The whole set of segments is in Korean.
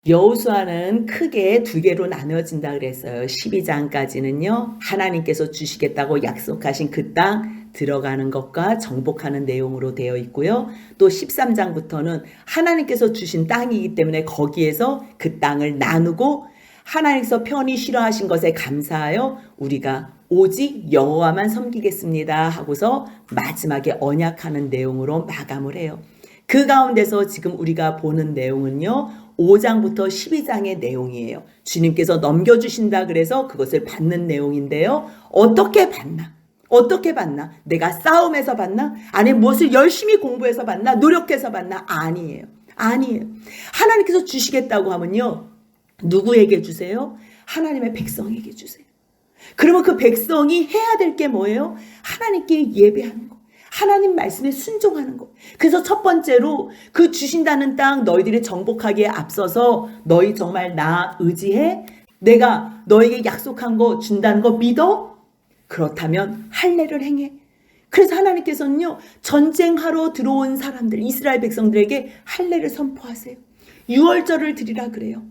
여호수아는 크게 두 개로 나누어진다 그랬어요. 12장까지는요. 하나님께서 주시겠다고 약속하신 그 땅 들어가는 것과 정복하는 내용으로 되어 있고요. 또 13장부터는 하나님께서 주신 땅이기 때문에 거기에서 그 땅을 나누고 하나님께서 편히 싫어하신 것에 감사하여 우리가 오직 여호와만 섬기겠습니다 하고서 마지막에 언약하는 내용으로 마감을 해요. 그 가운데서 지금 우리가 보는 내용은요. 5장부터 12장의 내용이에요. 주님께서 넘겨주신다 그래서 그것을 받는 내용인데요. 어떻게 받나? 어떻게 받나? 내가 싸움에서 받나? 아니 무엇을 열심히 공부해서 받나? 노력해서 받나? 아니에요. 아니에요. 하나님께서 주시겠다고 하면요. 누구에게 주세요? 하나님의 백성에게 주세요. 그러면 그 백성이 해야 될 게 뭐예요? 하나님께 예배하는 거. 하나님 말씀에 순종하는 거. 그래서 첫 번째로 그 주신다는 땅 너희들이 정복하기에 앞서서 너희 정말 나 의지해? 내가 너에게 약속한 거 준다는 거 믿어? 그렇다면 할례를 행해. 그래서 하나님께서는요. 전쟁하러 들어온 사람들 이스라엘 백성들에게 할례를 선포하세요. 유월절을 드리라 그래요.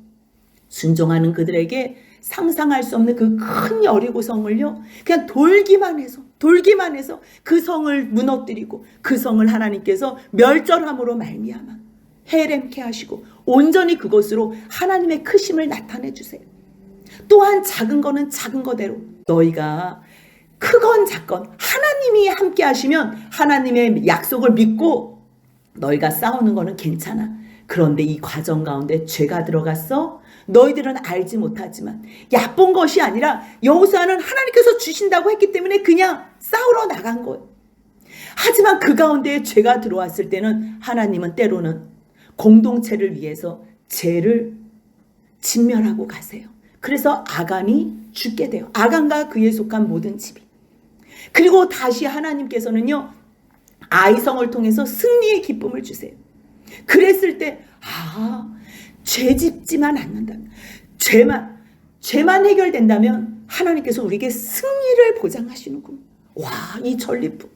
순종하는 그들에게 상상할 수 없는 그 큰 여리고 성을요. 그냥 돌기만 해서 그 성을 무너뜨리고 그 성을 하나님께서 멸절함으로 말미암아 해렘케 하시고 온전히 그것으로 하나님의 크심을 나타내 주세요. 또한 작은 거는 작은 거대로 너희가 크건 작건 하나님이 함께 하시면 하나님의 약속을 믿고 너희가 싸우는 거는 괜찮아. 그런데 이 과정 가운데 죄가 들어갔어. 너희들은 알지 못하지만 야쁜 것이 아니라 여호수아는 하나님께서 주신다고 했기 때문에 그냥 싸우러 나간 거예요. 하지만 그 가운데 죄가 들어왔을 때는 하나님은 때로는 공동체를 위해서 죄를 진멸하고 가세요. 그래서 아간이 죽게 돼요. 아간과 그에 속한 모든 집이. 그리고 다시 하나님께서는요. 아이성을 통해서 승리의 기쁨을 주세요. 그랬을 때 죄 짓지만 않는다면 죄만 해결된다면 하나님께서 우리에게 승리를 보장하시는군. 와, 이 전리품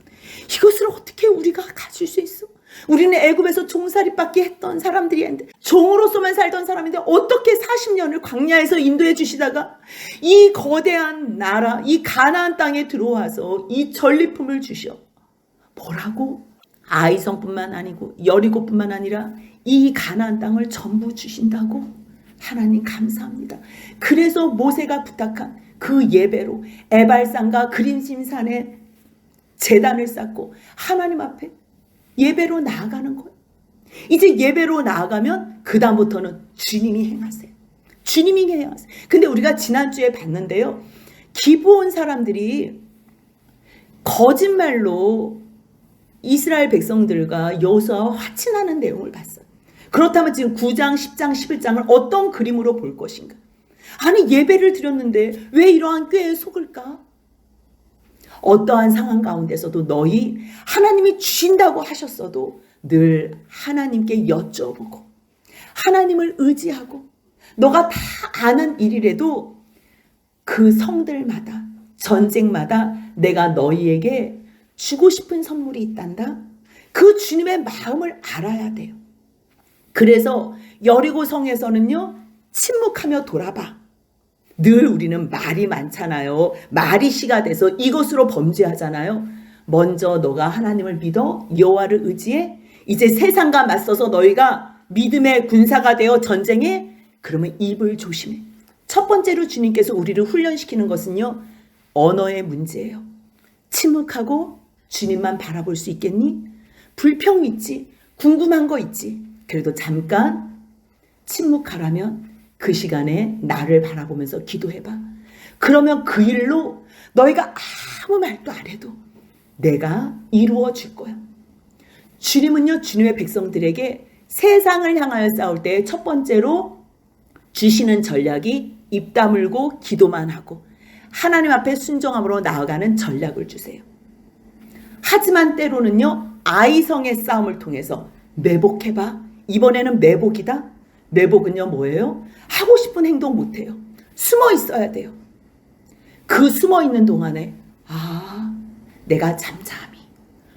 이것을 어떻게 우리가 가질 수 있어? 우리는 애굽에서 종살이밖에 했던 사람들이었는데 종으로서만 살던 사람인데 어떻게 40년을 광야에서 인도해 주시다가 이 거대한 나라 이 가나안 땅에 들어와서 이 전리품을 주셔. 뭐라고? 아이성뿐만 아니고 여리고뿐만 아니라 이 가나안 땅을 전부 주신다고? 하나님 감사합니다. 그래서 모세가 부탁한 그 예배로 에발산과 그린심산에 제단을 쌓고 하나님 앞에 예배로 나아가는 거예요. 이제 예배로 나아가면 그 다음부터는 주님이 행하세요. 주님이 행하세요. 근데 우리가 지난주에 봤는데요. 기브온 사람들이 거짓말로 이스라엘 백성들과 여호수아와 화친하는 내용을 봤어요. 그렇다면 지금 9장, 10장, 11장을 어떤 그림으로 볼 것인가? 아니 예배를 드렸는데 왜 이러한 꾀에 속을까? 어떠한 상황 가운데서도 너희 하나님이 주신다고 하셨어도 늘 하나님께 여쭤보고 하나님을 의지하고 너가 다 아는 일이라도 그 성들마다 전쟁마다 내가 너희에게 주고 싶은 선물이 있단다. 그 주님의 마음을 알아야 돼요. 그래서 여리고 성에서는요. 침묵하며 돌아봐. 늘 우리는 말이 많잖아요. 말이 씨가 돼서 이것으로 범죄하잖아요. 먼저 너가 하나님을 믿어 여호와를 의지해. 이제 세상과 맞서서 너희가 믿음의 군사가 되어 전쟁해. 그러면 입을 조심해. 첫 번째로 주님께서 우리를 훈련시키는 것은요. 언어의 문제예요. 침묵하고 주님만 바라볼 수 있겠니? 불평 있지. 궁금한 거 있지. 그래도 잠깐 침묵하라면 그 시간에 나를 바라보면서 기도해봐. 그러면 그 일로 너희가 아무 말도 안 해도 내가 이루어 줄 거야. 주님은요. 주님의 백성들에게 세상을 향하여 싸울 때 첫 번째로 주시는 전략이 입 다물고 기도만 하고 하나님 앞에 순종함으로 나아가는 전략을 주세요. 하지만 때로는요. 아이성의 싸움을 통해서 매복해봐. 이번에는 매복이다. 매복은요 뭐예요? 하고 싶은 행동 못해요. 숨어 있어야 돼요. 그 숨어 있는 동안에 내가 잠잠히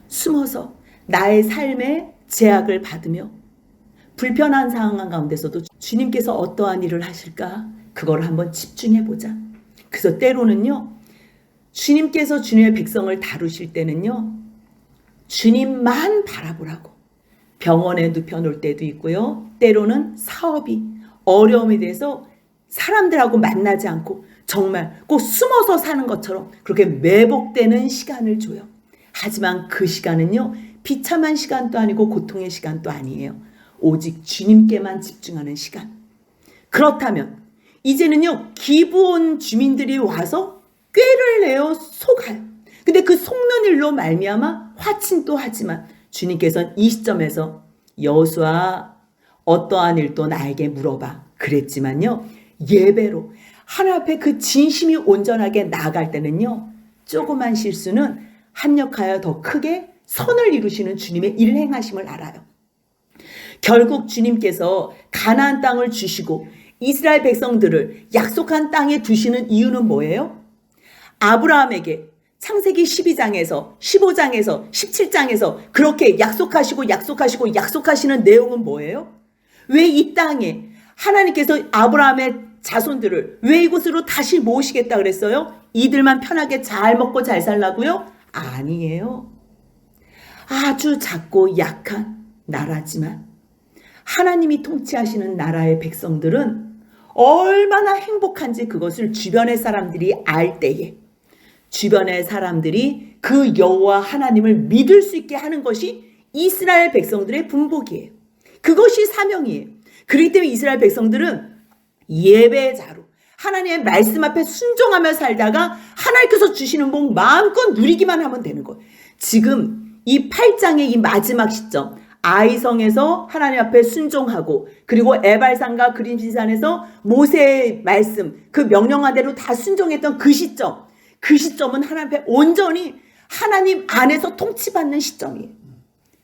숨어서 나의 삶의 제약을 받으며 불편한 상황 가운데서도 주님께서 어떠한 일을 하실까? 그걸 한번 집중해 보자. 그래서 때로는요, 주님께서 주님의 백성을 다루실 때는요, 주님만 바라보라고 병원에 눕혀놓을 때도 있고요. 때로는 사업이 어려움에 대해서 사람들하고 만나지 않고 정말 꼭 숨어서 사는 것처럼 그렇게 매복되는 시간을 줘요. 하지만 그 시간은요, 비참한 시간도 아니고 고통의 시간도 아니에요. 오직 주님께만 집중하는 시간. 그렇다면 이제는요, 기브온 주민들이 와서 꾀를 내어 속아요. 근데 그 속는 일로 말미암아 화친도 하지만 주님께서는 이 시점에서 여호수아, 어떠한 일도 나에게 물어봐 그랬지만요, 예배로 하나님 앞에 그 진심이 온전하게 나아갈 때는요, 조그만 실수는 합력하여 더 크게 선을 이루시는 주님의 일행하심을 알아요. 결국 주님께서 가나안 땅을 주시고 이스라엘 백성들을 약속한 땅에 두시는 이유는 뭐예요? 아브라함에게 창세기 12장에서 15장에서 17장에서 그렇게 약속하시는 내용은 뭐예요? 왜 이 땅에 하나님께서 아브라함의 자손들을 왜 이곳으로 다시 모으시겠다 그랬어요? 이들만 편하게 잘 먹고 잘 살라고요? 아니에요. 아주 작고 약한 나라지만 하나님이 통치하시는 나라의 백성들은 얼마나 행복한지 그것을 주변의 사람들이 알 때에 주변의 사람들이 그 여호와 하나님을 믿을 수 있게 하는 것이 이스라엘 백성들의 분복이에요. 그것이 사명이에요. 그렇기 때문에 이스라엘 백성들은 예배자로 하나님의 말씀 앞에 순종하며 살다가 하나님께서 주시는 복 마음껏 누리기만 하면 되는 거예요. 지금 이 8장의 이 마지막 시점, 아이성에서 하나님 앞에 순종하고 그리고 에발산과 그림신산에서 모세의 말씀, 그 명령한 대로 다 순종했던 그 시점, 그 시점은 하나님 앞에 온전히 하나님 안에서 통치받는 시점이에요.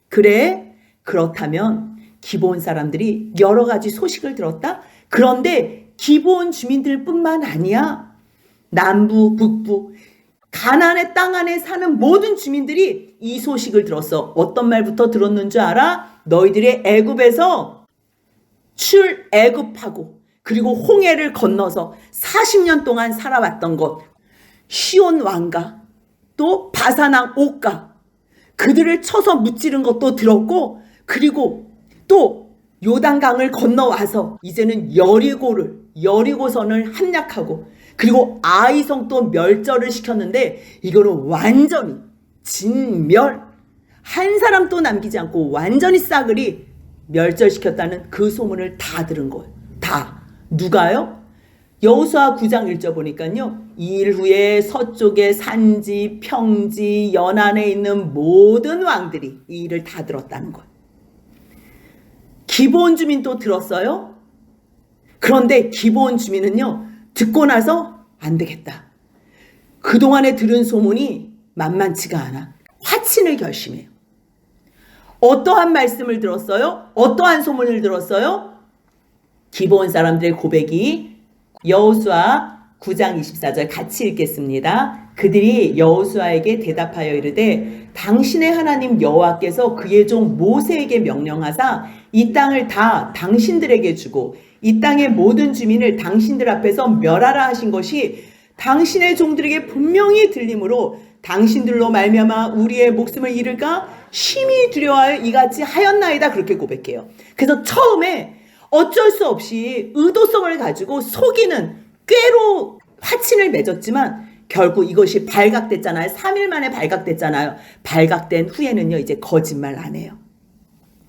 그래, 그렇다면 기브온 사람들이 여러 가지 소식을 들었다? 그런데 기브온 주민들뿐만 아니야. 남부, 북부, 가나안의 땅 안에 사는 모든 주민들이 이 소식을 들었어. 어떤 말부터 들었는 줄 알아? 너희들의 애굽에서 출애굽하고 그리고 홍해를 건너서 40년 동안 살아왔던 것, 시온 왕과 또 바산왕 옥과 그들을 쳐서 무찌른 것도 들었고, 그리고 또 요단강을 건너와서 이제는 여리고선을 함락하고 그리고 아이성도 멸절을 시켰는데 이거는 완전히 진멸, 한 사람도 남기지 않고 완전히 싸그리 멸절시켰다는 그 소문을 다 들은 거예요. 다. 누가요? 여호수아 9장 1절 보니까요, 이 일 후에 서쪽의 산지, 평지, 연안에 있는 모든 왕들이 이 일을 다 들었다는 거예요. 기브온 주민도 들었어요. 그런데 기브온 주민은요, 듣고 나서 안 되겠다. 그동안에 들은 소문이 만만치가 않아. 화친을 결심해요. 어떠한 말씀을 들었어요? 어떠한 소문을 들었어요? 기브온 사람들의 고백이 여호수아 9장 24절 같이 읽겠습니다. 그들이 여호수아에게 대답하여 이르되 당신의 하나님 여호와께서 그의 종 모세에게 명령하사 이 땅을 다 당신들에게 주고 이 땅의 모든 주민을 당신들 앞에서 멸하라 하신 것이 당신의 종들에게 분명히 들림으로 당신들로 말미암아 우리의 목숨을 잃을까 심히 두려워하여 이같이 하였나이다. 그렇게 고백해요. 그래서 처음에 어쩔 수 없이 의도성을 가지고 속이는 꾀로 화친을 맺었지만 결국 이것이 발각됐잖아요. 3일 만에 발각됐잖아요. 발각된 후에는요, 이제 거짓말 안 해요.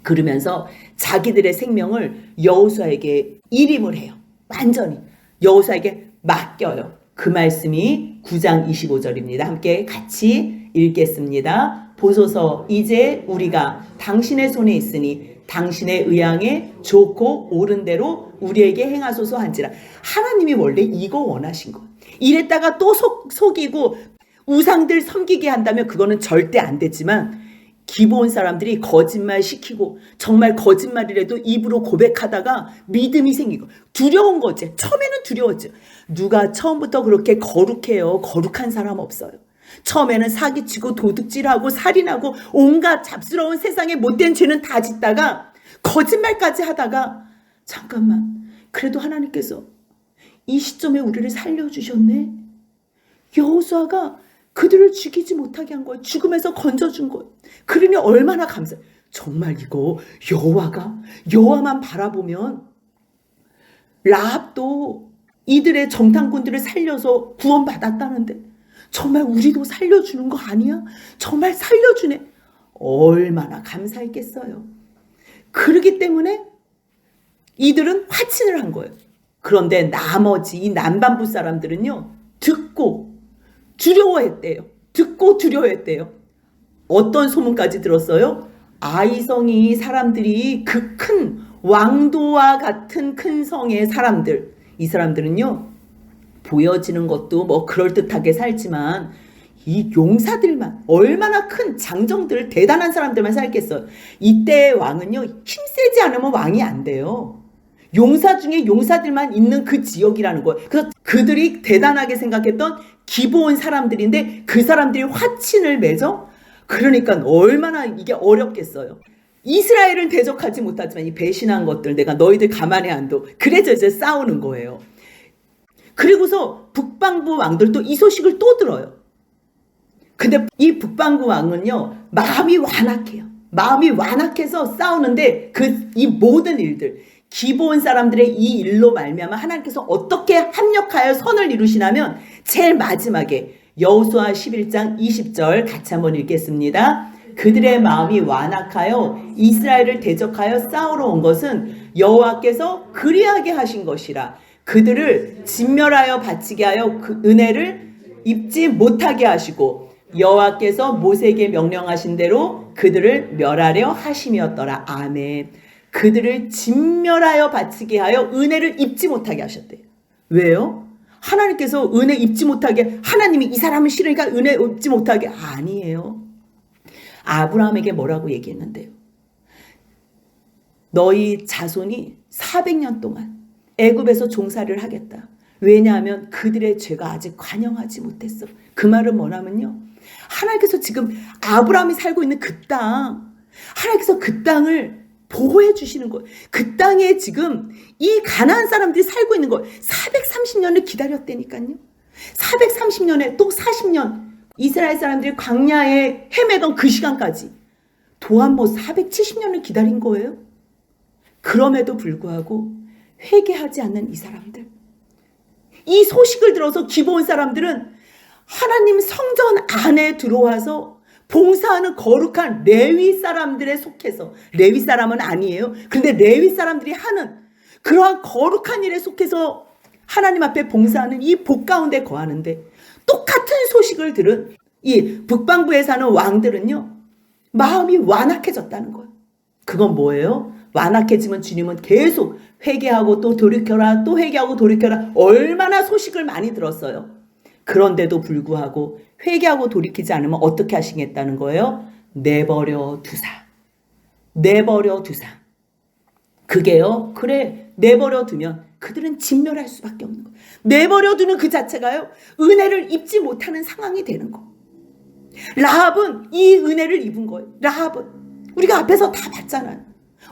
그러면서 자기들의 생명을 여호수아에게 일임을 해요. 완전히 여호수아에게 맡겨요. 그 말씀이 9장 25절입니다. 함께 같이 읽겠습니다. 보소서 이제 우리가 당신의 손에 있으니 당신의 의향에 좋고 옳은 대로 우리에게 행하소서 한지라. 하나님이 원래 이거 원하신 거예요. 이랬다가 또 속이고 우상들 섬기게 한다면 그거는 절대 안 되지만 기브온 사람들이 거짓말 시키고 정말 거짓말이라도 입으로 고백하다가 믿음이 생기고 두려운 거지. 처음에는 두려웠죠. 누가 처음부터 그렇게 거룩해요? 거룩한 사람 없어요. 처음에는 사기치고 도둑질하고 살인하고 온갖 잡스러운 세상의 못된 죄는 다 짓다가 거짓말까지 하다가 잠깐만, 그래도 하나님께서 이 시점에 우리를 살려주셨네. 여호수아가 그들을 죽이지 못하게 한 거예요. 죽음에서 건져준 거예요. 그러니 얼마나 감사해요. 정말 이거 여호와만 바라보면 라합도 이들의 정탐꾼들을 살려서 구원받았다는데 정말 우리도 살려주는 거 아니야? 정말 살려주네. 얼마나 감사했겠어요. 그러기 때문에 이들은 화친을 한 거예요. 그런데 나머지 이 남반부 사람들은요, 듣고 두려워했대요. 어떤 소문까지 들었어요? 아이성이 사람들이 그 큰 왕도와 같은 큰 성의 사람들, 이 사람들은요, 보여지는 것도 뭐 그럴듯하게 살지만 이 용사들만, 얼마나 큰 장정들, 대단한 사람들만 살겠어요. 이때의 왕은요, 힘세지 않으면 왕이 안 돼요. 용사 중에 용사들만 있는 그 지역이라는 거예요. 그래서 그들이 대단하게 생각했던 기브온 사람들인데 그 사람들이 화친을 맺어? 그러니까 얼마나 이게 어렵겠어요. 이스라엘은 대적하지 못하지만 이 배신한 것들 내가 너희들 가만히 안 둬. 그래서 이제 싸우는 거예요. 그리고서 북방부 왕들도 이 소식을 또 들어요. 근데 이 북방부 왕은요, 마음이 완악해요. 마음이 완악해서 싸우는데 이 모든 일들, 기브온 사람들의 이 일로 말미암아 하나님께서 어떻게 합력하여 선을 이루시냐면 제일 마지막에 여호수아 11장 20절 같이 한번 읽겠습니다. 그들의 마음이 완악하여 이스라엘을 대적하여 싸우러 온 것은 여호와께서 그리하게 하신 것이라. 그들을 진멸하여 바치게 하여 그 은혜를 입지 못하게 하시고 여호와께서 모세에게 명령하신 대로 그들을 멸하려 하심이었더라. 아멘. 그들을 진멸하여 바치게 하여 은혜를 입지 못하게 하셨대요. 왜요? 하나님께서 은혜 입지 못하게, 하나님이 이 사람을 싫으니까 은혜 입지 못하게. 아니에요. 아브라함에게 뭐라고 얘기했는데요? 너희 자손이 400년 동안 애굽에서 종살이를 하겠다. 왜냐하면 그들의 죄가 아직 관영하지 못했어. 그 말은 뭐냐면요, 하나님께서 지금 아브라함이 살고 있는 그 땅, 하나님께서 그 땅을 보호해 주시는 거예요. 그 땅에 지금 이 가나안 사람들이 살고 있는 거예요. 430년을 기다렸다니까요. 430년에 또 40년 이스라엘 사람들이 광야에 헤매던 그 시간까지 도한 470년을 기다린 거예요. 그럼에도 불구하고 회개하지 않는 이 사람들, 이 소식을 들어서 기브온 사람들은 하나님 성전 안에 들어와서 봉사하는 거룩한 레위 사람들에 속해서, 레위 사람은 아니에요. 그런데 레위 사람들이 하는 그러한 거룩한 일에 속해서 하나님 앞에 봉사하는 이 복 가운데 거하는데, 똑같은 소식을 들은 이 북방부에 사는 왕들은요, 마음이 완악해졌다는 거예요. 그건 뭐예요? 완악해지면 주님은 계속 회개하고 또 돌이켜라, 또 회개하고 돌이켜라. 얼마나 소식을 많이 들었어요. 그런데도 불구하고 회개하고 돌이키지 않으면 어떻게 하시겠다는 거예요? 내버려 두사. 내버려 두사. 그게요, 그래, 내버려 두면 그들은 진멸할 수밖에 없는 거예요. 내버려 두는 그 자체가요, 은혜를 입지 못하는 상황이 되는 거. 라합은 이 은혜를 입은 거예요. 라합은 우리가 앞에서 다 봤잖아요.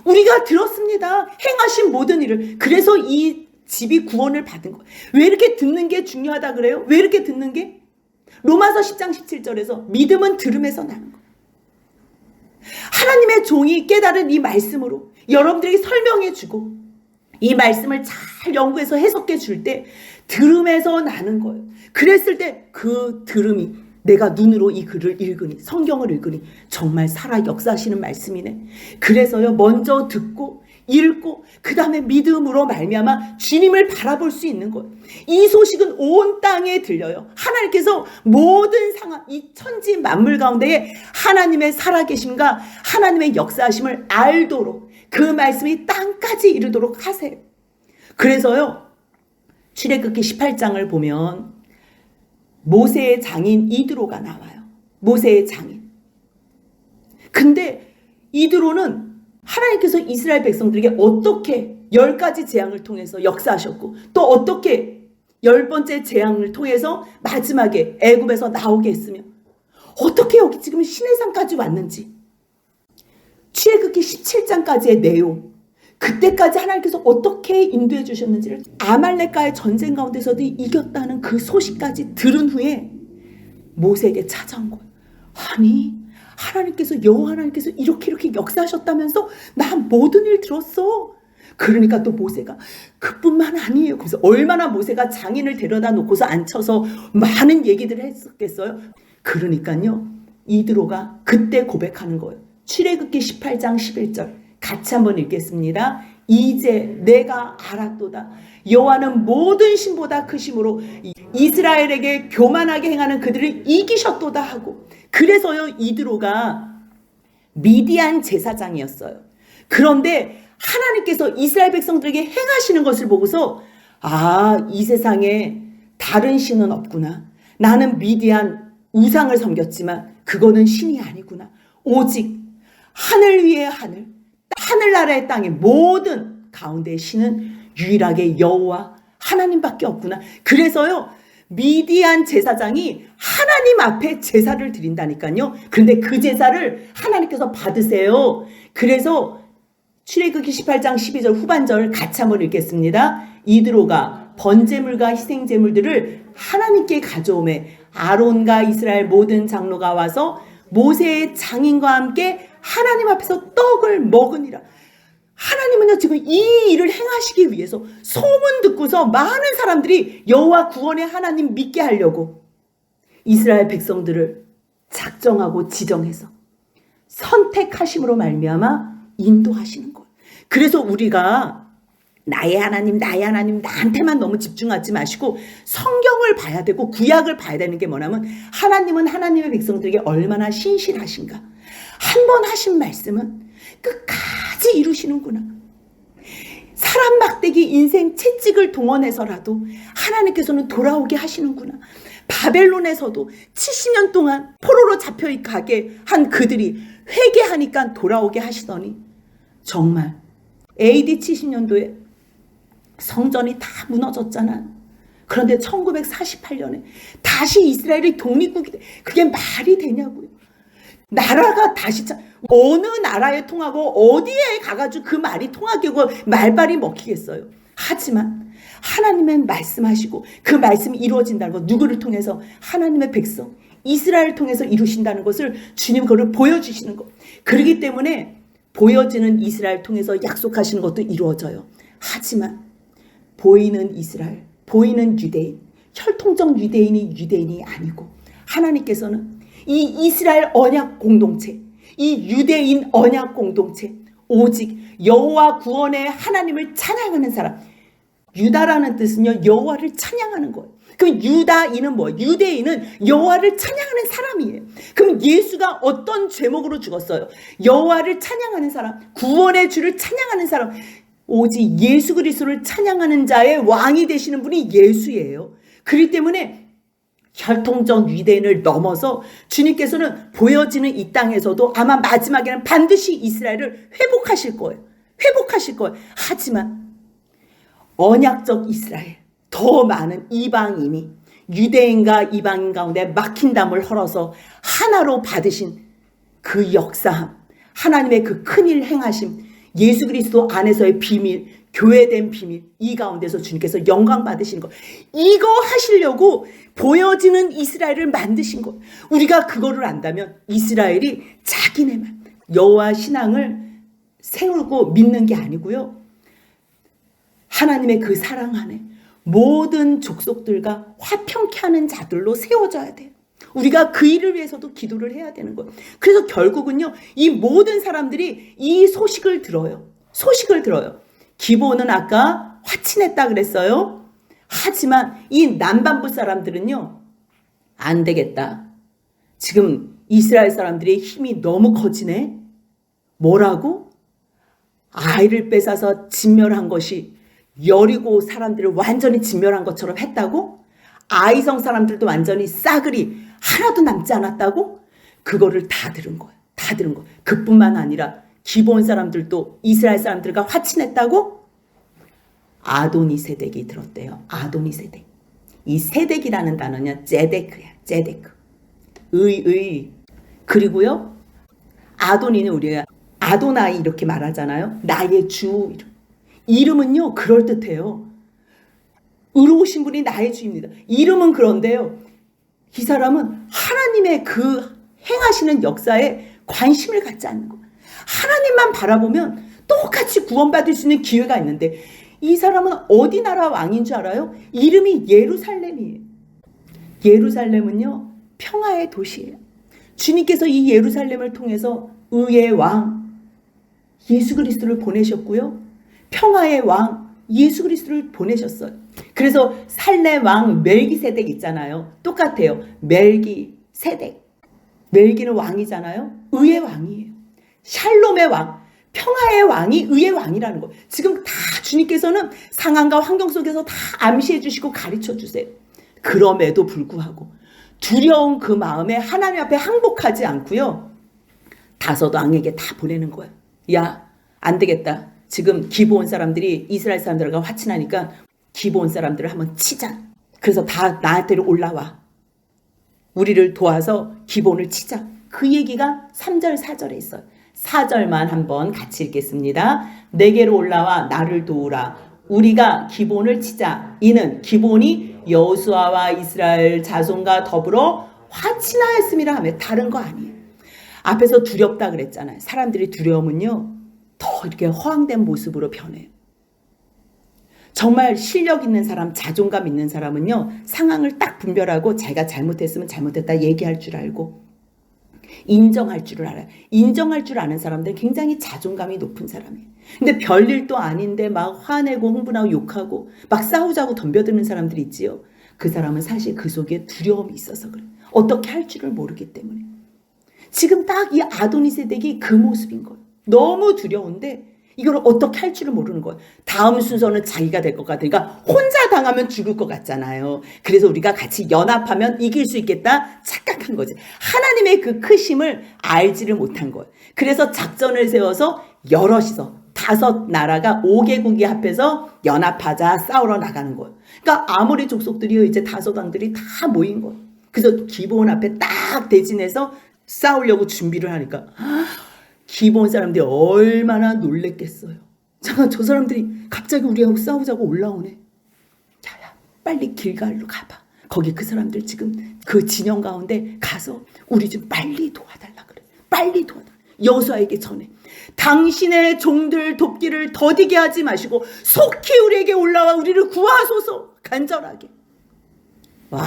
우리가 들었습니다. 행하신 모든 일을. 그래서 이 집이 구원을 받은 거예요. 왜 이렇게 듣는 게 중요하다 그래요? 왜 이렇게 듣는 게? 로마서 10장 17절에서 믿음은 들음에서 나는 거예요. 하나님의 종이 깨달은 이 말씀으로 여러분들에게 설명해 주고 이 말씀을 잘 연구해서 해석해 줄 때 들음에서 나는 거예요. 그랬을 때 그 들음이, 내가 눈으로 이 글을 읽으니, 성경을 읽으니 정말 살아 역사하시는 말씀이네. 그래서요, 먼저 듣고 읽고 그 다음에 믿음으로 말미암아 주님을 바라볼 수 있는 거예요. 이 소식은 온 땅에 들려요. 하나님께서 모든 상황, 이 천지 만물 가운데에 하나님의 살아계심과 하나님의 역사하심을 알도록 그 말씀이 땅까지 이르도록 하세요. 그래서요, 출애굽기 18장을 보면 모세의 장인 이드로가 나와요. 모세의 장인. 근데 이드로는 하나님께서 이스라엘 백성들에게 어떻게 10가지 재앙을 통해서 역사하셨고, 또 어떻게 10번째 재앙을 통해서 마지막에 애굽에서 나오게 했으며, 어떻게 여기 지금 시내산까지 왔는지, 출애굽기 17장까지의 내용, 그때까지 하나님께서 어떻게 인도해 주셨는지를, 아말렉과의 전쟁 가운데서도 이겼다는 그 소식까지 들은 후에 모세에게 찾아온 거예요. 아니, 하나님께서, 여호와 하나님께서 이렇게 역사하셨다면서 나 모든 일 들었어. 그러니까 또 모세가 그뿐만 아니에요. 그래서 얼마나 모세가 장인을 데려다 놓고서 앉혀서 많은 얘기들을 했었겠어요. 그러니까요, 이드로가 그때 고백하는 거예요. 출애굽기 18장 11절 같이 한번 읽겠습니다. 이제 내가 알았도다. 여호와는 모든 신보다 크심으로 이스라엘에게 교만하게 행하는 그들을 이기셨도다 하고, 그래서요, 이드로가 미디안 제사장이었어요. 그런데 하나님께서 이스라엘 백성들에게 행하시는 것을 보고서, 아, 이 세상에 다른 신은 없구나. 나는 미디안 우상을 섬겼지만 그거는 신이 아니구나. 오직 하늘 위에 하늘, 하늘나라의 땅의 모든 가운데의 신은 유일하게 여호와 하나님밖에 없구나. 그래서요, 미디안 제사장이 하나님 앞에 제사를 드린다니까요. 그런데 그 제사를 하나님께서 받으세요. 그래서 출애굽기 18장 12절 후반절 같이 한번 읽겠습니다. 이드로가 번제물과 희생제물들을 하나님께 가져오매 아론과 이스라엘 모든 장로가 와서 모세의 장인과 함께 하나님 앞에서 떡을 먹으니라. 하나님은요, 지금 이 일을 행하시기 위해서 소문 듣고서 많은 사람들이 여호와 구원의 하나님 믿게 하려고 이스라엘 백성들을 작정하고 지정해서 선택하심으로 말미암아 인도하시는 거예요. 그래서 우리가 나의 하나님 나한테만 너무 집중하지 마시고 성경을 봐야 되고 구약을 봐야 되는 게 뭐냐면, 하나님은 하나님의 백성들에게 얼마나 신실하신가. 한 번 하신 말씀은 끝까지 이루시는구나. 사람 막대기 인생 채찍을 동원해서라도 하나님께서는 돌아오게 하시는구나. 바벨론에서도 70년 동안 포로로 잡혀가게 한 그들이 회개하니까 돌아오게 하시더니, 정말 AD 70년도에 성전이 다 무너졌잖아. 그런데 1948년에 다시 이스라엘이 독립국이 돼. 그게 말이 되냐고요. 나라가 다시 어느 나라에 통하고 어디에 가가지고 그 말이 통하고 말발이 먹히겠어요. 하지만 하나님은 말씀하시고 그 말씀이 이루어진다는 것, 누구를 통해서? 하나님의 백성 이스라엘을 통해서 이루신다는 것을 주님 그걸 보여주시는 것. 그렇기 때문에 보여지는 이스라엘 통해서 약속하시는 것도 이루어져요. 하지만 보이는 이스라엘, 보이는 유대인, 혈통적 유대인이 유대인이 아니고, 하나님께서는 이 이스라엘 언약 공동체, 이 유대인 언약 공동체, 오직 여호와 구원의 하나님을 찬양하는 사람. 유다라는 뜻은요, 여호와를 찬양하는 거예요. 그럼 유다인은 뭐예요? 유대인은 여호와를 찬양하는 사람이에요. 그럼 예수가 어떤 제목으로 죽었어요? 여호와를 찬양하는 사람, 구원의 주를 찬양하는 사람. 오직 예수 그리스도를 찬양하는 자의 왕이 되시는 분이 예수예요. 그렇기 때문에 혈통적 유대인을 넘어서 주님께서는 보여지는 이 땅에서도 아마 마지막에는 반드시 이스라엘을 회복하실 거예요. 회복하실 거예요. 하지만 언약적 이스라엘, 더 많은 이방인이 유대인과 이방인 가운데 막힌 담을 헐어서 하나로 받으신 그 역사함, 하나님의 그 큰일 행하심, 예수 그리스도 안에서의 비밀, 교회된 비밀, 이 가운데서 주님께서 영광 받으신 것, 이거 하시려고 보여지는 이스라엘을 만드신 것. 우리가 그거를 안다면 이스라엘이 자기네만 여호와 신앙을 세우고 믿는 게 아니고요, 하나님의 그 사랑 안에 모든 족속들과 화평케 하는 자들로 세워져야 돼요. 우리가 그 일을 위해서도 기도를 해야 되는 거예요. 그래서 결국은요, 이 모든 사람들이 이 소식을 들어요. 소식을 들어요. 기브온은 아까 화친했다 그랬어요. 하지만 이 남반부 사람들은요, 안 되겠다. 지금 이스라엘 사람들의 힘이 너무 커지네. 뭐라고? 아이를 뺏어서 진멸한 것이 여리고 사람들을 완전히 진멸한 것처럼 했다고? 아이성 사람들도 완전히 싸그리 하나도 남지 않았다고? 그거를 다 들은 거예요. 다 들은 거예요. 그뿐만 아니라 기브온 사람들도 이스라엘 사람들과 화친했다고? 아도니세덱이 들었대요. 아도니세덱. 이 세덱이라는 단어는 제데크야. 제데크. 그리고요, 아도니는 우리가 아도나이 이렇게 말하잖아요. 나의 주. 이름은요 그럴듯해요. 의로우신 분이 나의 주입니다. 이름은 그런데요, 이 사람은 하나님의 그 행하시는 역사에 관심을 갖지 않는 거예요. 하나님만 바라보면 똑같이 구원받을 수 있는 기회가 있는데, 이 사람은 어디 나라 왕인 줄 알아요? 이름이 예루살렘이에요. 예루살렘은요 평화의 도시예요. 주님께서 이 예루살렘을 통해서 의의 왕 예수 그리스도를 보내셨고요, 평화의 왕 예수 그리스도를 보내셨어요. 그래서 살렘 왕 멜기세덱 있잖아요. 똑같아요. 멜기세덱. 멜기는 왕이잖아요. 의의 왕이에요. 샬롬의 왕, 평화의 왕이 의의 왕이라는 거. 지금 다 주님께서는 상황과 환경 속에서 다 암시해 주시고 가르쳐 주세요. 그럼에도 불구하고 두려운 그 마음에 하나님 앞에 항복하지 않고요, 다섯 왕에게 다 보내는 거예요. 야, 안 되겠다. 지금 기브온 사람들이 이스라엘 사람들과 화친하니까 기브온 사람들을 한번 치자. 그래서 다 나한테로 올라와. 우리를 도와서 기브온을 치자. 그 얘기가 3절 4절에 있어요. 4절만 한번 같이 읽겠습니다. 내게로 올라와 나를 도우라. 우리가 기브온을 치자. 이는 기브온이 여호수아와 이스라엘 자손과 더불어 화친하였음이라 하며, 다른 거 아니에요. 앞에서 두렵다 그랬잖아요. 사람들이 두려우면요 더 이렇게 허황된 모습으로 변해요. 정말 실력 있는 사람, 자존감 있는 사람은요 상황을 딱 분별하고 자기가 잘못했으면 잘못했다 얘기할 줄 알고 인정할 줄을 알아요. 인정할 줄 아는 사람들은 굉장히 자존감이 높은 사람이에요. 근데 별일도 아닌데 막 화내고 흥분하고 욕하고 막 싸우자고 덤벼드는 사람들이 있지요. 그 사람은 사실 그 속에 두려움이 있어서 그래요. 어떻게 할 줄을 모르기 때문에. 지금 딱 이 아도니세덱이 그 모습인 거예요. 너무 두려운데 이걸 어떻게 할 줄을 모르는 거예요. 다음 순서는 자기가 될 것 같으니까 혼자 당하면 죽을 것 같잖아요. 그래서 우리가 같이 연합하면 이길 수 있겠다 착각한 거지. 하나님의 그 크심을 알지를 못한 거예요. 그래서 작전을 세워서 여럿이서 5 나라가 5개국이 합해서 연합하자 싸우러 나가는 거예요. 그러니까 아모리 족속들이요 이제 5 왕들이 다 모인 거예요. 그래서 기브온 앞에 딱 대진해서 싸우려고 준비를 하니까 기브온 사람들이 얼마나 놀랬겠어요. 잠깐, 저 사람들이 갑자기 우리하고 싸우자고 올라오네. 자야, 빨리 길갈로 가봐. 거기 그 사람들 지금 그 진영 가운데 가서 우리 좀 빨리 도와달라 그래. 빨리 도와달라. 여호수아에게 전해. 당신의 종들 돕기를 더디게 하지 마시고 속히 우리에게 올라와 우리를 구하소서. 간절하게. 와,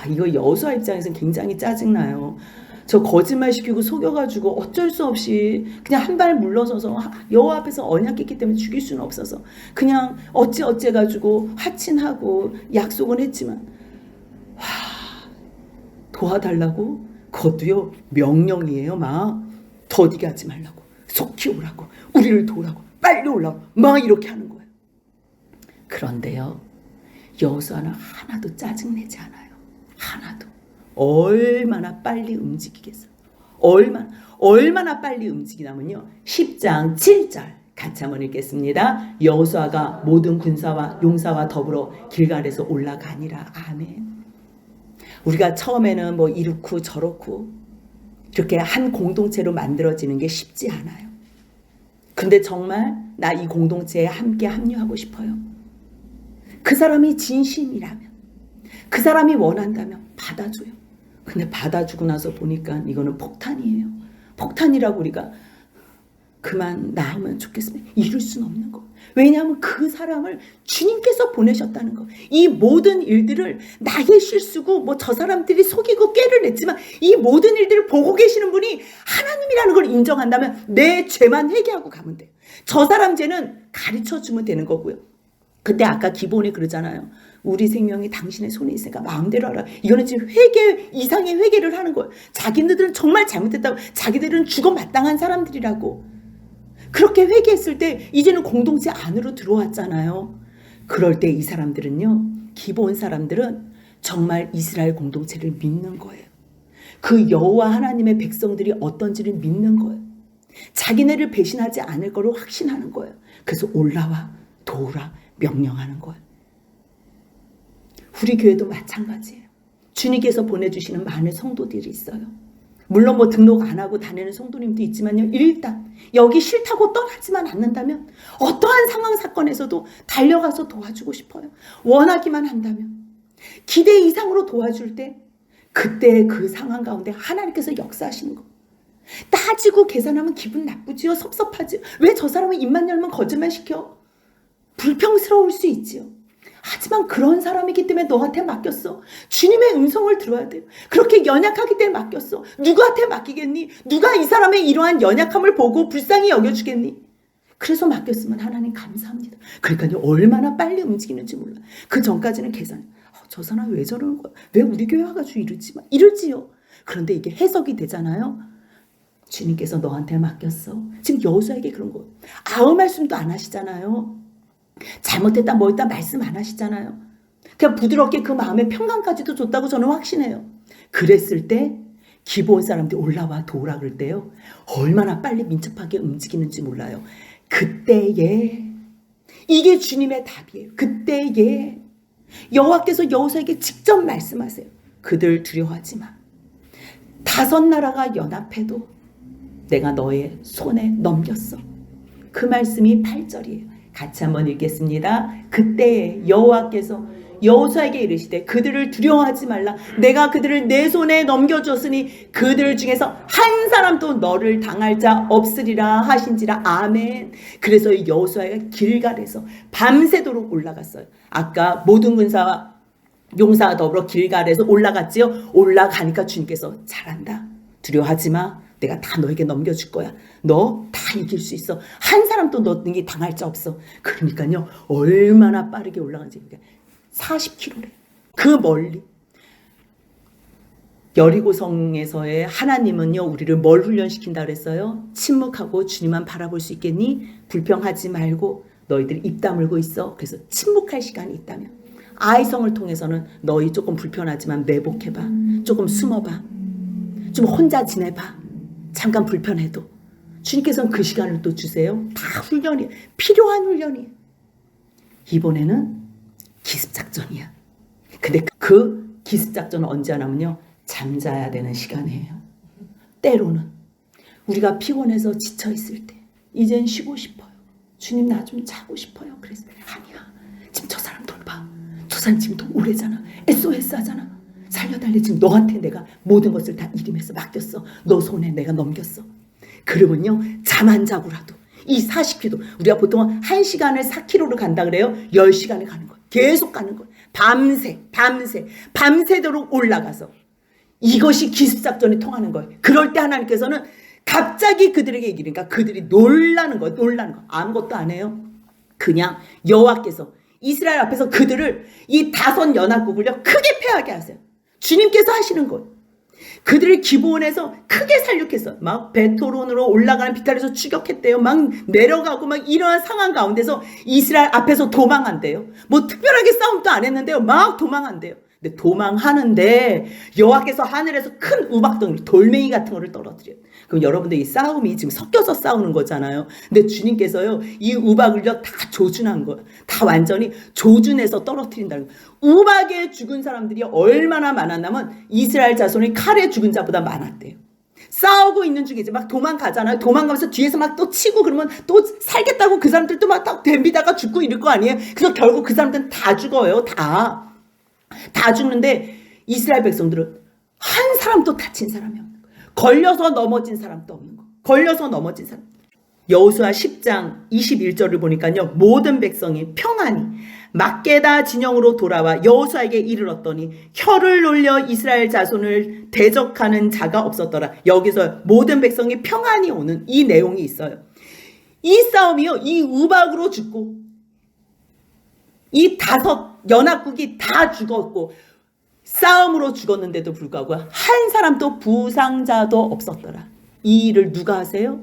이거 여호수아 입장에서는 굉장히 짜증나요. 저 거짓말 시키고 속여가지고 어쩔 수 없이 그냥 한 발 물러서서 여호와 앞에서 언약했기 때문에 죽일 수는 없어서 그냥 어찌 해가지고 화친하고 약속은 했지만, 도와달라고? 그것도요 명령이에요. 막 더디게 하지 말라고, 속히 오라고, 우리를 도우라고, 빨리 오라고 막 이렇게 하는 거예요. 그런데요 여호수아는 하나도 짜증내지 않아요. 하나도. 얼마나 빨리 움직이겠어요. 얼마나 빨리 움직이냐면요 10장 7절 같이 한번 읽겠습니다. 여호수아가 모든 군사와 용사와 더불어 길갈에서 올라가니라. 아멘. 우리가 처음에는 뭐 이렇고 저렇고 이렇게 한 공동체로 만들어지는 게 쉽지 않아요. 근데 정말 나 이 공동체에 함께 합류하고 싶어요. 그 사람이 진심이라면, 그 사람이 원한다면 받아줘요. 근데 받아주고 나서 보니까 이거는 폭탄이에요. 폭탄이라고 우리가 그만 나오면 좋겠습니다. 이룰 수는 없는 거. 왜냐하면 그 사람을 주님께서 보내셨다는 거. 이 모든 일들을 나의 실수고 뭐 저 사람들이 속이고 꾀를 냈지만 이 모든 일들을 보고 계시는 분이 하나님이라는 걸 인정한다면 내 죄만 회개하고 가면 돼요. 저 사람 죄는 가르쳐주면 되는 거고요. 근데 아까 기본에 그러잖아요. 우리 생명이 당신의 손에 있으니까 마음대로 하라. 이거는 지금 회개 이상의 회개를 하는 거예요. 자기들은 정말 잘못했다고. 자기들은 죽어 마땅한 사람들이라고. 그렇게 회개했을 때 이제는 공동체 안으로 들어왔잖아요. 그럴 때 이 사람들은요. 기본 사람들은 정말 이스라엘 공동체를 믿는 거예요. 그 여호와 하나님의 백성들이 어떤지를 믿는 거예요. 자기네를 배신하지 않을 거를 확신하는 거예요. 그래서 올라와 도우라 명령하는 거예요. 우리 교회도 마찬가지예요. 주님께서 보내주시는 많은 성도들이 있어요. 물론 뭐 등록 안 하고 다니는 성도님도 있지만요. 일단 여기 싫다고 떠나지만 않는다면 어떠한 상황 사건에서도 달려가서 도와주고 싶어요. 원하기만 한다면. 기대 이상으로 도와줄 때 그때 그 상황 가운데 하나님께서 역사하시는 거. 따지고 계산하면 기분 나쁘지요. 섭섭하지요. 왜 저 사람은 입만 열면 거짓말 시켜? 불평스러울 수 있지요. 하지만 그런 사람이기 때문에 너한테 맡겼어. 주님의 음성을 들어야 돼요. 그렇게 연약하기 때문에 맡겼어. 누구한테 맡기겠니? 누가 이 사람의 이러한 연약함을 보고 불쌍히 여겨주겠니? 그래서 맡겼으면 하나님 감사합니다. 그러니까요, 얼마나 빨리 움직이는지 몰라. 그 전까지는 계산. 저 사람 왜 저러는 거야? 왜 우리 교회 와가지고 이러지요? 그런데 이게 해석이 되잖아요. 주님께서 너한테 맡겼어. 지금 여호수아에게 그런 거. 아무 말씀도 안 하시잖아요. 잘못했다 뭐 했다 말씀 안 하시잖아요. 그냥 부드럽게 그 마음의 평강까지도 줬다고 저는 확신해요. 그랬을 때 기본 사람들이 올라와 도우라 그럴 때요. 얼마나 빨리 민첩하게 움직이는지 몰라요. 그때에 이게 주님의 답이에요. 그때에 여호와께서 여호수아에게 직접 말씀하세요. 그들 두려워하지 마. 5 나라가 연합해도 내가 너의 손에 넘겼어. 그 말씀이 8절이에요. 같이 한번 읽겠습니다. 그때 여호와께서 여호수아에게 이르시되 그들을 두려워하지 말라. 내가 그들을 내 손에 넘겨줬으니 그들 중에서 한 사람도 너를 당할 자 없으리라 하신지라. 아멘. 그래서 여호수아가 길갈에서 밤새도록 올라갔어요. 아까 모든 군사와 용사와 더불어 길갈에서 올라갔지요. 올라가니까 주님께서 잘한다. 두려워하지 마. 내가 다 너에게 넘겨줄 거야. 너 다 이길 수 있어. 한 사람도 너에게 당할 자 없어. 그러니까요. 얼마나 빠르게 올라간지. 40km래. 그 멀리. 여리고성에서의 하나님은요. 우리를 뭘 훈련시킨다 그랬어요? 침묵하고 주님만 바라볼 수 있겠니? 불평하지 말고 너희들이 입 다물고 있어. 그래서 침묵할 시간이 있다면. 아이성을 통해서는 너희 조금 불편하지만 매복해봐. 조금 숨어봐. 좀 혼자 지내봐. 잠깐 불편해도. 주님께서는 그 시간을 또 주세요. 다 훈련이에요. 필요한 훈련이에요. 이번에는 기습작전이야. 근데 그 기습작전은 언제 하냐면요. 잠자야 되는 시간이에요. 때로는 우리가 피곤해서 지쳐있을 때 이젠 쉬고 싶어요. 주님 나 좀 자고 싶어요. 그래서 아니야. 지금 저 사람 돌봐. 저 사람 지금 더 오래잖아. SOS 하잖아. 살려달래. 지금 너한테 내가 모든 것을 다 이름해서 맡겼어. 너 손에 내가 넘겼어. 그러면요. 잠 안 자고라도 이 40km 우리가 보통 1시간을 4km로 간다 그래요. 10시간을 가는 거예요. 계속 가는 거예요. 밤새도록 올라가서 이것이 기습작전이 통하는 거예요. 그럴 때 하나님께서는 갑자기 그들에게 얘기하니까 그들이 놀라는 거예요. 아무것도 안 해요. 그냥 여호와께서 이스라엘 앞에서 그들을 이 5 연합국을요 크게 패하게 하세요. 주님께서 하시는 거예요. 그들을 기브온에서 크게 살육해서 막 베토론으로 올라가는 비탈에서 추격했대요. 막 내려가고 막 이러한 상황 가운데서 이스라엘 앞에서 도망한대요. 뭐 특별하게 싸움도 안 했는데요. 막 도망한대요. 근데 도망하는데 여호와께서 하늘에서 큰 우박덩이 돌멩이 같은 거를 떨어뜨려요. 그럼 여러분들 이 싸움이 지금 섞여서 싸우는 거잖아요. 근데 주님께서요 이 우박을요 다 조준한 거예요. 다 완전히 조준해서 떨어뜨린다는 거예요. 우박에 죽은 사람들이 얼마나 많았냐면 이스라엘 자손이 칼에 죽은 자보다 많았대요. 싸우고 있는 중에 이제 막 도망가잖아요. 도망가면서 뒤에서 막 또 치고 그러면 또 살겠다고 그 사람들도 막 딱 덤비다가 죽고 이럴 거 아니에요. 그래서 결국 그 사람들은 다 죽어요. 다 죽는데 이스라엘 백성들은 한 사람도 다친 사람이 없는 거예요. 걸려서 넘어진 사람도 없는 거예요. 걸려서 넘어진 사람. 여호수아 10장 21절을 보니까요. 모든 백성이 평안히 막게다 진영으로 돌아와 여호수아에게 이르렀더니 혀를 놀려 이스라엘 자손을 대적하는 자가 없었더라. 여기서 모든 백성이 평안히 오는 이 내용이 있어요. 이 싸움이요. 이 우박으로 죽고 이 5 연합국이 다 죽었고 싸움으로 죽었는데도 불구하고 한 사람도 부상자도 없었더라. 이 일을 누가 하세요?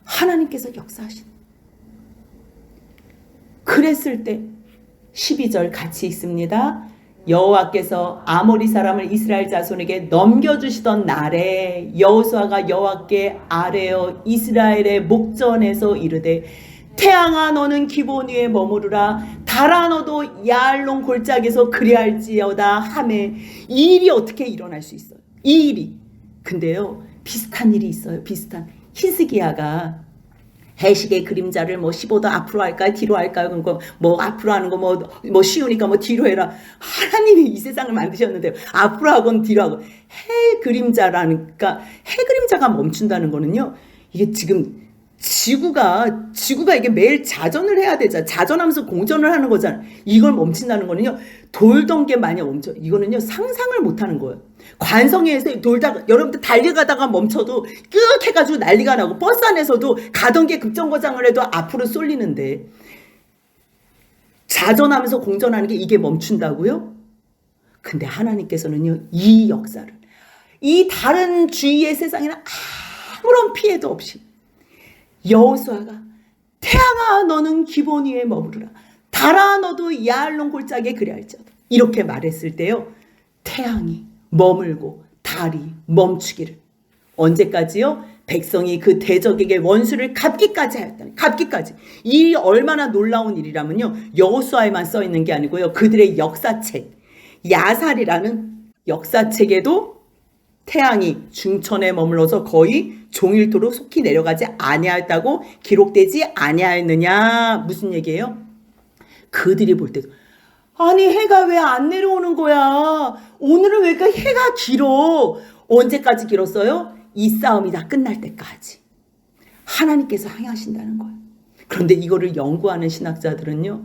하나님께서 역사하시는. 그랬을 때 12절 같이 읽습니다. 여호와께서 아모리 사람을 이스라엘 자손에게 넘겨주시던 날에 여호수아가 여호와께 아뢰어 이스라엘의 목전에서 이르되 태양아 너는 기본 위에 머무르라. 달아 너도 야알론 골짜기에서 그리할지어다 하매 이 일이 어떻게 일어날 수 있어요? 이 일이. 근데요 비슷한 일이 있어요. 비슷한. 히스기야가 해식의 그림자를 뭐 15도 앞으로 할까요? 뒤로 할까요? 그거 뭐 앞으로 하는 거 뭐 쉬우니까 뭐 뒤로 해라. 하나님이 이 세상을 만드셨는데 앞으로 하건 뒤로 하건 해 그림자라니까 해 그림자가 멈춘다는 거는요. 이게 지금 지구가 이게 매일 자전을 해야 되잖아. 자전하면서 공전을 하는 거잖아. 이걸 멈춘다는 거는요. 돌던 게 많이 멈춰. 이거는요. 상상을 못 하는 거예요. 관성에서 돌다가 여러분들 달려가다가 멈춰도 끄ꯛ 해가지고 난리가 나고 버스 안에서도 가던 게 급정거장을 해도 앞으로 쏠리는데 자전하면서 공전하는 게 이게 멈춘다고요? 근데 하나님께서는요. 이 역사를 이 다른 주위의 세상에는 아무런 피해도 없이 여호수아가 태양아 너는 기본 위에 머무르라 달아 너도 야알론 골짜기에 그리할지어다 이렇게 말했을 때요. 태양이 머물고 달이 멈추기를 언제까지요? 백성이 그 대적에게 원수를 갚기까지 하였다니 갚기까지. 이 얼마나 놀라운 일이라면요. 여호수아에만 써 있는 게 아니고요. 그들의 역사책 야살이라는 역사책에도 태양이 중천에 머물러서 거의 종일토록 속히 내려가지 아니하였다고 기록되지 아니하였느냐. 무슨 얘기예요? 그들이 볼 때도 아니 해가 왜 안 내려오는 거야? 오늘은 왜 이렇게 해가 길어? 언제까지 길었어요? 이 싸움이 다 끝날 때까지. 하나님께서 항하신다는 거예요. 그런데 이거를 연구하는 신학자들은요.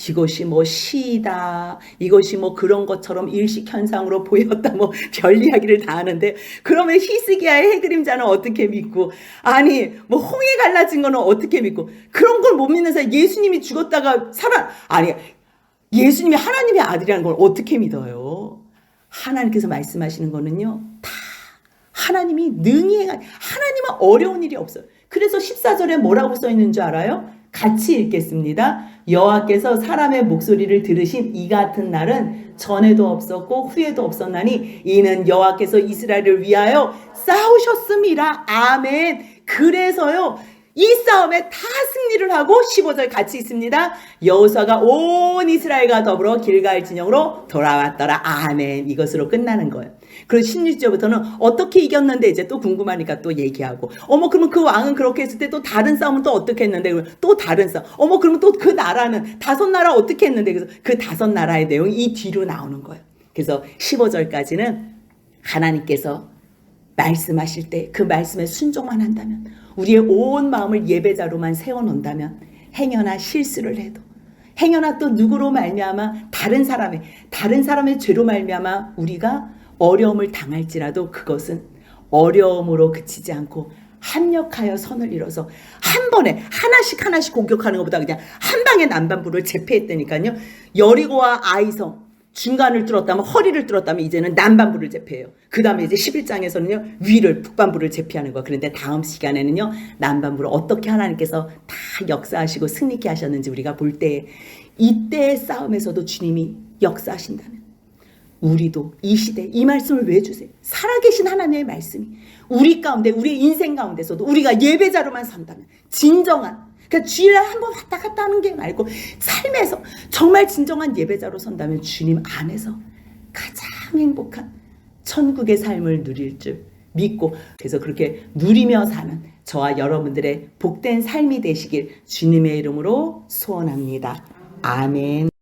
이것이 뭐 시다. 이것이 뭐 그런 것처럼 일식현상으로 보였다. 뭐 별 이야기를 다 하는데 그러면 히스기야의 해그림자는 어떻게 믿고 아니 뭐 홍해 갈라진 거는 어떻게 믿고 그런 걸 못 믿는 사람 예수님이 죽었다가 아니 예수님이 하나님의 아들이라는 걸 어떻게 믿어요? 하나님께서 말씀하시는 거는요. 다 하나님이 능히 하나님은 어려운 일이 없어요. 그래서 14절에 뭐라고 써 있는 줄 알아요? 같이 읽겠습니다. 여호와께서 사람의 목소리를 들으신 이 같은 날은 전에도 없었고 후에도 없었나니 이는 여호와께서 이스라엘을 위하여 싸우셨음이라. 아멘. 그래서요. 이 싸움에 다 승리를 하고 15절 같이 있습니다. 여호수아가 온 이스라엘과 더불어 길갈 진영으로 돌아왔더라. 아멘. 이것으로 끝나는 거예요. 그리고 16절부터는 어떻게 이겼는데 이제 또 궁금하니까 또 얘기하고 그러면 그 왕은 그렇게 했을 때 또 다른 싸움은 또 어떻게 했는데 또 다른 싸움 그러면 또 그 나라는 5나라 어떻게 했는데 그래서 그 5나라의 내용이 이 뒤로 나오는 거예요. 그래서 15절까지는 하나님께서 말씀하실 때 그 말씀에 순종만 한다면 우리의 온 마음을 예배자로만 세워놓는다면 행여나 실수를 해도 행여나 또 누구로 말미암아 다른 사람의 죄로 말미암아 우리가 어려움을 당할지라도 그것은 어려움으로 그치지 않고 합력하여 선을 이뤄서 한 번에 하나씩 공격하는 것보다 그냥 한 방에 남반부를 제패했다니까요. 여리고와 아이성 중간을 뚫었다면 허리를 뚫었다면 이제는 남반부를 제패해요. 그 다음에 이제 11장에서는요. 위를 북반부를 제패하는 거예요. 그런데 다음 시간에는요. 남반부를 어떻게 하나님께서 다 역사하시고 승리케 하셨는지 우리가 볼 때 이때의 싸움에서도 주님이 역사하신다면 우리도 이 시대 이 말씀을 왜 주세요? 살아계신 하나님의 말씀이 우리 가운데 우리의 인생 가운데서도 우리가 예배자로만 산다면 진정한 그러니까 주일날 한번 왔다 갔다 하는 게 말고 삶에서 정말 진정한 예배자로 선다면 주님 안에서 가장 행복한 천국의 삶을 누릴 줄 믿고 그래서 그렇게 누리며 사는 저와 여러분들의 복된 삶이 되시길 주님의 이름으로 소원합니다. 아멘.